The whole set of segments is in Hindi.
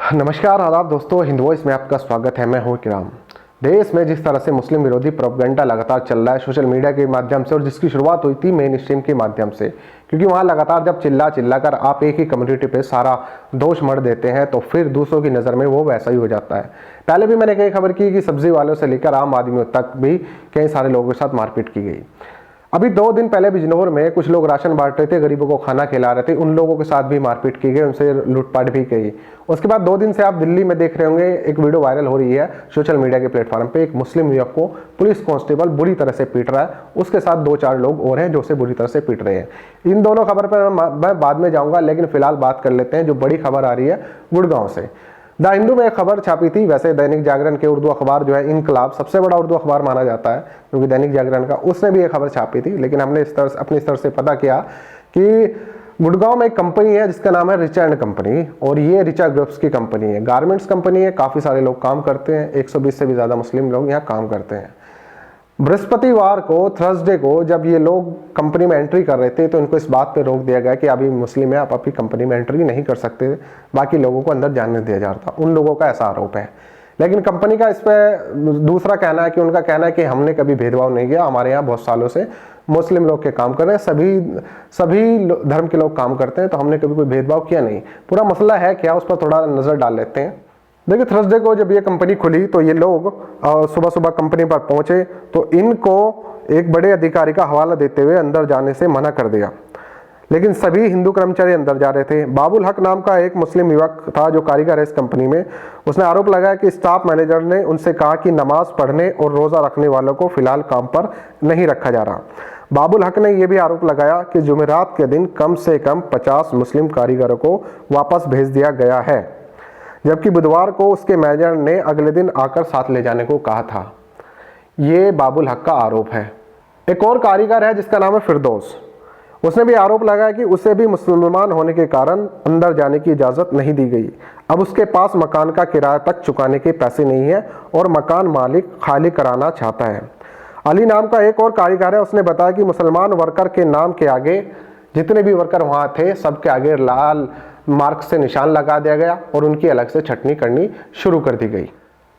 नमस्कार आदाब दोस्तों, हिंद वॉइस में आपका स्वागत है। मैं हूं किराम। देश में जिस तरह से मुस्लिम विरोधी प्रोपेगेंडा लगातार चल रहा है सोशल मीडिया के माध्यम से, और जिसकी शुरुआत हुई थी मेन स्ट्रीम के माध्यम से, क्योंकि वहां लगातार जब चिल्ला कर आप एक ही कम्युनिटी पे सारा दोष मढ़ देते हैं तो फिर दूसरों की नज़र में वो वैसा ही हो जाता है। पहले भी मैंने कई खबर की कि सब्जी वालों से लेकर आम आदमियों तक भी कई सारे लोगों के साथ मारपीट की गई। अभी 2 दिन पहले बिजनौर में कुछ लोग राशन बांट रहे थे, गरीबों को खाना खिला रहे थे, उन लोगों के साथ भी मारपीट की गई, उनसे लूटपाट भी की। उसके बाद 2 दिन से आप दिल्ली में देख रहे होंगे, एक वीडियो वायरल हो रही है सोशल मीडिया के प्लेटफॉर्म पे। एक मुस्लिम युवक को पुलिस कांस्टेबल बुरी तरह से पीट रहा है, उसके साथ 2-4 लोग और हैं जो उसे बुरी तरह से पीट रहे हैं। इन दोनों खबर पर मैं बाद में जाऊंगा, लेकिन फिलहाल बात कर लेते हैं जो बड़ी खबर आ रही है गुड़गांव से। द हिंदू में एक खबर छापी थी। वैसे दैनिक जागरण के उर्दू अखबार जो है इनकलाब सबसे बड़ा उर्दू अखबार माना जाता है, क्योंकि दैनिक जागरण का, उसने भी एक खबर छापी थी। लेकिन हमने अपने स्तर से पता किया कि गुड़गांव में एक कंपनी है जिसका नाम है रिचा एंड कंपनी, और ये रिचा ग्रुप्स की कंपनी है, गारमेंट्स कंपनी है। काफ़ी सारे लोग काम करते हैं, 120 से भी ज़्यादा मुस्लिम लोग यहाँ काम करते हैं। बृहस्पतिवार को, थर्सडे को, जब ये लोग कंपनी में एंट्री कर रहे थे तो इनको इस बात पे रोक दिया गया कि अभी मुस्लिम है, आप अपनी कंपनी में एंट्री नहीं कर सकते, बाकी लोगों को अंदर जाने दिया जाता। उन लोगों का ऐसा आरोप है। लेकिन कंपनी का इस पर दूसरा कहना है कि उनका कहना है कि हमने कभी भेदभाव नहीं किया, हमारे यहाँ बहुत सालों से मुस्लिम लोग के काम कर रहे हैं, सभी धर्म के लोग काम करते हैं, तो हमने कभी कोई भेदभाव किया नहीं। पूरा मसला है क्या, उस पर थोड़ा नज़र डाल लेते हैं। देखिए, थर्सडे को जब ये कंपनी खुली तो ये लोग सुबह सुबह कंपनी पर पहुंचे तो इनको एक बड़े अधिकारी का हवाला देते हुए अंदर जाने से मना कर दिया। लेकिन सभी हिंदू कर्मचारी अंदर जा रहे थे। बाबुल हक नाम का एक मुस्लिम युवक था जो कारीगर है इस कंपनी में। उसने आरोप लगाया कि स्टाफ मैनेजर ने उनसे कहा कि नमाज पढ़ने और रोज़ा रखने वालों को फिलहाल काम पर नहीं रखा जा रहा। बाबुल हक ने यह भी आरोप लगाया कि जुमेरात के दिन कम से कम 50 मुस्लिम कारीगरों को वापस भेज दिया गया है, जबकि बुधवार को उसके मैनेजर ने अगले दिन आकर साथ ले जाने को कहा था। ये बाबुल हक का आरोप है। एक और कारीगर है जिसका नाम है फिरदौस। उसने भी आरोप लगाया कि उसे भी मुसलमान होने के कारण अंदर जाने की इजाज़त नहीं दी गई। अब उसके पास मकान का किराया तक चुकाने के पैसे नहीं है और मकान मालिक खाली कराना चाहता है। अली नाम का एक और कारीगर है। उसने बताया कि मुसलमान वर्कर के नाम के आगे, जितने भी वर्कर वहाँ थे, सबके आगे लाल मार्क से निशान लगा दिया गया और उनकी अलग से छटनी करनी शुरू कर दी गई।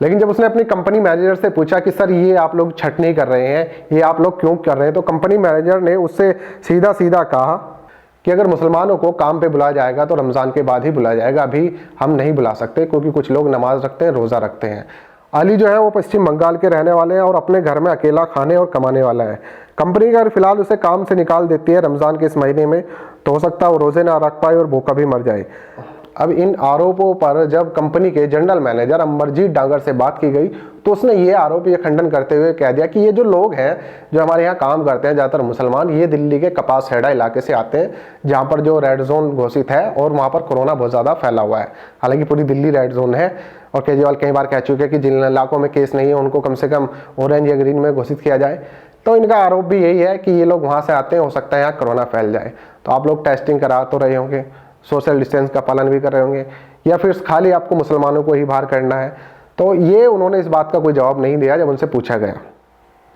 लेकिन जब उसने अपनी कंपनी मैनेजर से पूछा कि सर ये आप लोग छटनी कर रहे हैं, ये आप लोग क्यों कर रहे हैं, तो कंपनी मैनेजर ने उससे सीधा सीधा कहा कि अगर मुसलमानों को काम पे बुलाया जाएगा तो रमज़ान के बाद ही बुलाया जाएगा, अभी हम नहीं बुला सकते, क्योंकि कुछ लोग नमाज रखते हैं, रोज़ा रखते हैं। अली जो है वो पश्चिम बंगाल के रहने वाले हैं और अपने घर में अकेला खाने और कमाने वाला है। कंपनी अगर फिलहाल उसे काम से निकाल देती है रमज़ान के इस महीने में, तो हो सकता है वो रोज़े ना रख पाए और भूखा भी मर जाए। अब इन आरोपों पर जब कंपनी के जनरल मैनेजर अमरजीत डांगर से बात की गई तो उसने ये आरोप, ये खंडन करते हुए कह दिया कि ये जो लोग हैं जो हमारे यहाँ काम करते हैं, ज़्यादातर मुसलमान, ये दिल्ली के कपास हेड़ा इलाके से आते हैं, जहाँ पर जो रेड जोन घोषित है और वहाँ पर कोरोना बहुत ज़्यादा फैला हुआ है। हालांकि पूरी दिल्ली रेड जोन है और केजरीवाल कई बार कह चुके हैं कि जिन इलाकों में केस नहीं है उनको कम से कम ऑरेंज या ग्रीन में घोषित किया जाए। तो इनका आरोप भी यही है कि ये लोग वहाँ से आते हैं, हो सकता है यहाँ कोरोना फैल जाए। तो आप लोग टेस्टिंग करा तो रहे होंगे, सोशल डिस्टेंस का पालन भी कर रहे होंगे, या फिर खाली आपको मुसलमानों को ही बाहर करना है। तो ये उन्होंने इस बात का कोई जवाब नहीं दिया जब उनसे पूछा गया।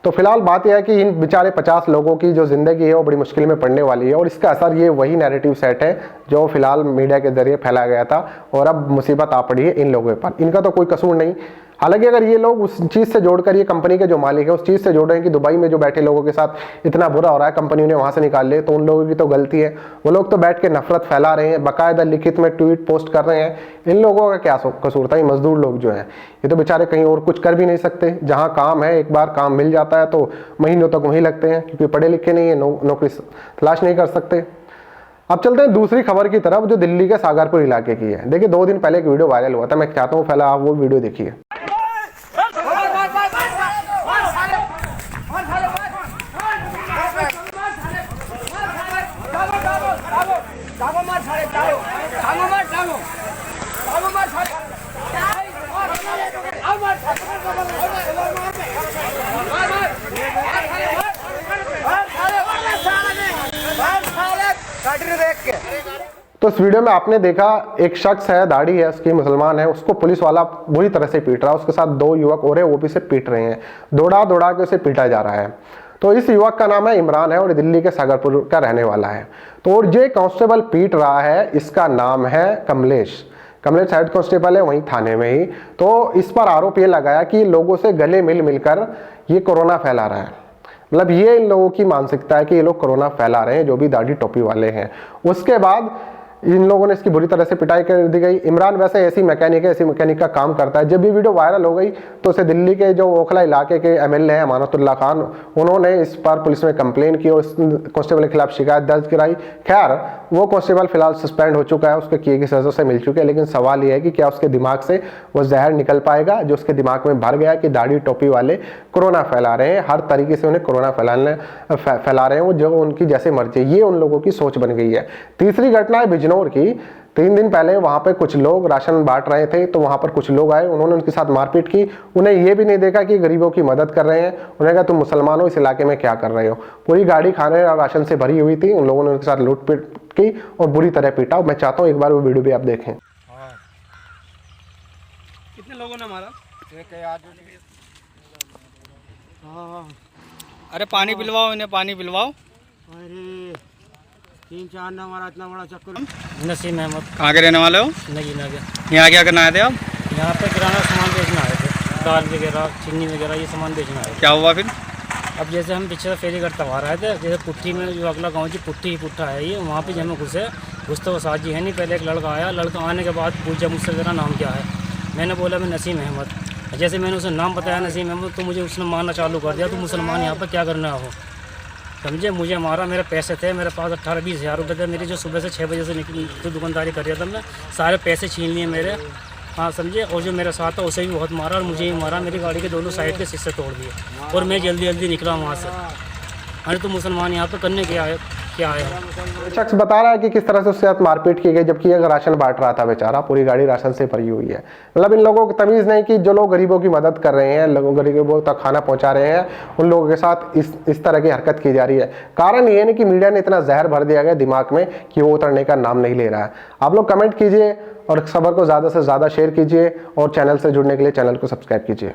तो फिलहाल बात यह है कि इन बेचारे 50 लोगों की जो ज़िंदगी है वो बड़ी मुश्किल में पड़ने वाली है, और इसका असर ये वही नैरेटिव सेट है जो फिलहाल मीडिया के जरिए फैलाया गया था, और अब मुसीबत आ पड़ी है इन लोगों पर। इनका तो कोई कसूर नहीं। हालांकि अगर ये लोग उस चीज़ से जोड़कर, ये कंपनी के जो मालिक है उस चीज़ से जोड़ रहे हैं कि दुबई में जो बैठे लोगों के साथ इतना बुरा हो रहा है, कंपनी ने वहाँ से निकाल ले, तो उन लोगों की तो गलती है। वो लोग तो बैठ के नफरत फैला रहे हैं, बाकायदा लिखित में ट्वीट पोस्ट कर रहे हैं। इन लोगों का क्या कसूर था? ये मजदूर लोग जो हैं, ये तो बेचारे कहीं और कुछ कर भी नहीं सकते। जहाँ काम है, एक बार काम मिल जाता है तो महीनों तक वहीं लगते हैं, क्योंकि पढ़े लिखे नहीं है, नौकरी तलाश नहीं कर सकते। अब चलते हैं दूसरी खबर की तरफ जो दिल्ली के सागरपुर इलाके की है। देखिए, 2 दिन पहले एक वीडियो वायरल हुआ था, मैं चाहता हूँ पहले आप वो वीडियो देखिए। तो इस वीडियो में आपने देखा एक शख्स है, दाढ़ी है उसकी, मुसलमान है, उसको पुलिस वाला बुरी तरह से पीट रहा है। उसके साथ 2 युवक और है, वो भी उसे पीट रहे हैं, दौड़ा दौड़ा के उसे पीटा जा रहा है। तो इस युवक का नाम है इमरान है और दिल्ली के सागरपुर का रहने वाला है। तो और जो कांस्टेबल पीट रहा है इसका नाम है कमलेश। कमलेश हेड कांस्टेबल है वहीं थाने में ही। तो इस पर आरोप ये लगाया कि लोगों से गले मिल मिलकर ये कोरोना फैला रहा है। मतलब ये इन लोगों की मानसिकता है कि ये लोग कोरोना फैला रहे हैं, जो भी दाढ़ी टोपी वाले हैं। उसके बाद इन लोगों ने इसकी बुरी तरह से पिटाई कर दी गई। इमरान वैसे ऐसी मैकेनिक का काम करता है। जब ये वीडियो वायरल हो गई तो उसे दिल्ली के जो ओखला इलाके के एमएलए हैं अमानतुल्लाह खान, उन्होंने इस पर पुलिस में कंप्लेन की और कांस्टेबल के खिलाफ शिकायत दर्ज कराई। खैर वो कांस्टेबल फिलहाल सस्पेंड हो चुका है, उसके किए गई सजा से मिल चुकी है। लेकिन सवाल यह है कि क्या उसके दिमाग से वो जहर निकल पाएगा जो उसके दिमाग में भर गया कि दाढ़ी टोपी वाले कोरोना फैला रहे हैं, हर तरीके से उन्हें कोरोना फैला रहे हैं, वो जो उनकी जैसे मर्जी। ये उन लोगों की सोच बन गई है। तीसरी घटना है बिजनौर की। 3 दिन पहले वहां पे कुछ लोग राशन बांट रहे थे, तो वहां पर कुछ लोग आए, उन्होंने उनके साथ मारपीट की। उन्हें यह भी नहीं देखा कि गरीबों की मदद कर रहे हैं। उन्हें कहा तुम मुसलमान हो, इस इलाके में क्या कर रहे हो। पूरी गाड़ी खाने और राशन से भरी हुई थी। उन लोगों ने उनके साथ लूटपीट की और बुरी तरह पीटा। मैं चाहता हूँ एक बार वो वीडियो भी आप देखें। कितने लोगों ने मारा? अरे पानी पिलवाओ इन्हें, पानी पिलवाओ। अरे 3-4 ने हमारा इतना बड़ा चक्कर। नसीम अहमद। कहाँ के रहने वाले हो? नगी नगर। यहाँ क्या करना आए थे आप? यहाँ पे किराना सामान बेचना आए थे, दाल वगैरह, चीनी वगैरह ये सामान बेचना आए थे। क्या हुआ फिर? अब जैसे हम पीछे फेरी करता हुआ रहे थे, जैसे पुट्ठी में जो अगला गाँव जी पुट्ठी ही पुट्ठा है ये, वहाँ पे जब हम घुसते वो साजी है नहीं। पहले एक लड़का आया, लड़का आने के बाद पूछा मुझसे तेरा नाम क्या है। मैंने बोला मैं नसीम अहमद। जैसे मैंने उसे नाम बताया नसीम अहमद, तो मुझे उसने मारना चालू कर दिया। तो मुसलमान यहाँ पर क्या करना हो, समझे। मुझे मारा, मेरे पैसे थे मेरे पास 18-20 हज़ार रुपये थे मेरी, जो सुबह से 6 बजे से जो दुकानदारी कर रहा था मैं, सारे पैसे छीन लिए मेरे। हाँ समझे। और जो मेरे साथ था उसे भी बहुत मारा और मुझे ही मारा। मेरी गाड़ी के दोनों साइड के शीशे तोड़ दिए और मैं जल्दी जल्दी निकला वहाँ से। अरे तो मुसलमान यहाँ पे करने क्या है? शख्स बता रहा है कि किस तरह से उसके साथ मारपीट की गई, जबकि अगर राशन बांट रहा था बेचारा, पूरी गाड़ी राशन से भरी हुई है। मतलब इन लोगों को तमीज नहीं कि जो लोग गरीबों की मदद कर रहे हैं, लोगों गरीबों तक खाना पहुंचा रहे हैं, उन लोगों के साथ इस तरह की हरकत की जा रही है। कारण ये नहीं कि मीडिया ने इतना जहर भर दिया गया दिमाग में कि वो उतरने का नाम नहीं ले रहा है। आप लोग कमेंट कीजिए और खबर को ज़्यादा से ज़्यादा शेयर कीजिए और चैनल से जुड़ने के लिए चैनल को सब्सक्राइब कीजिए।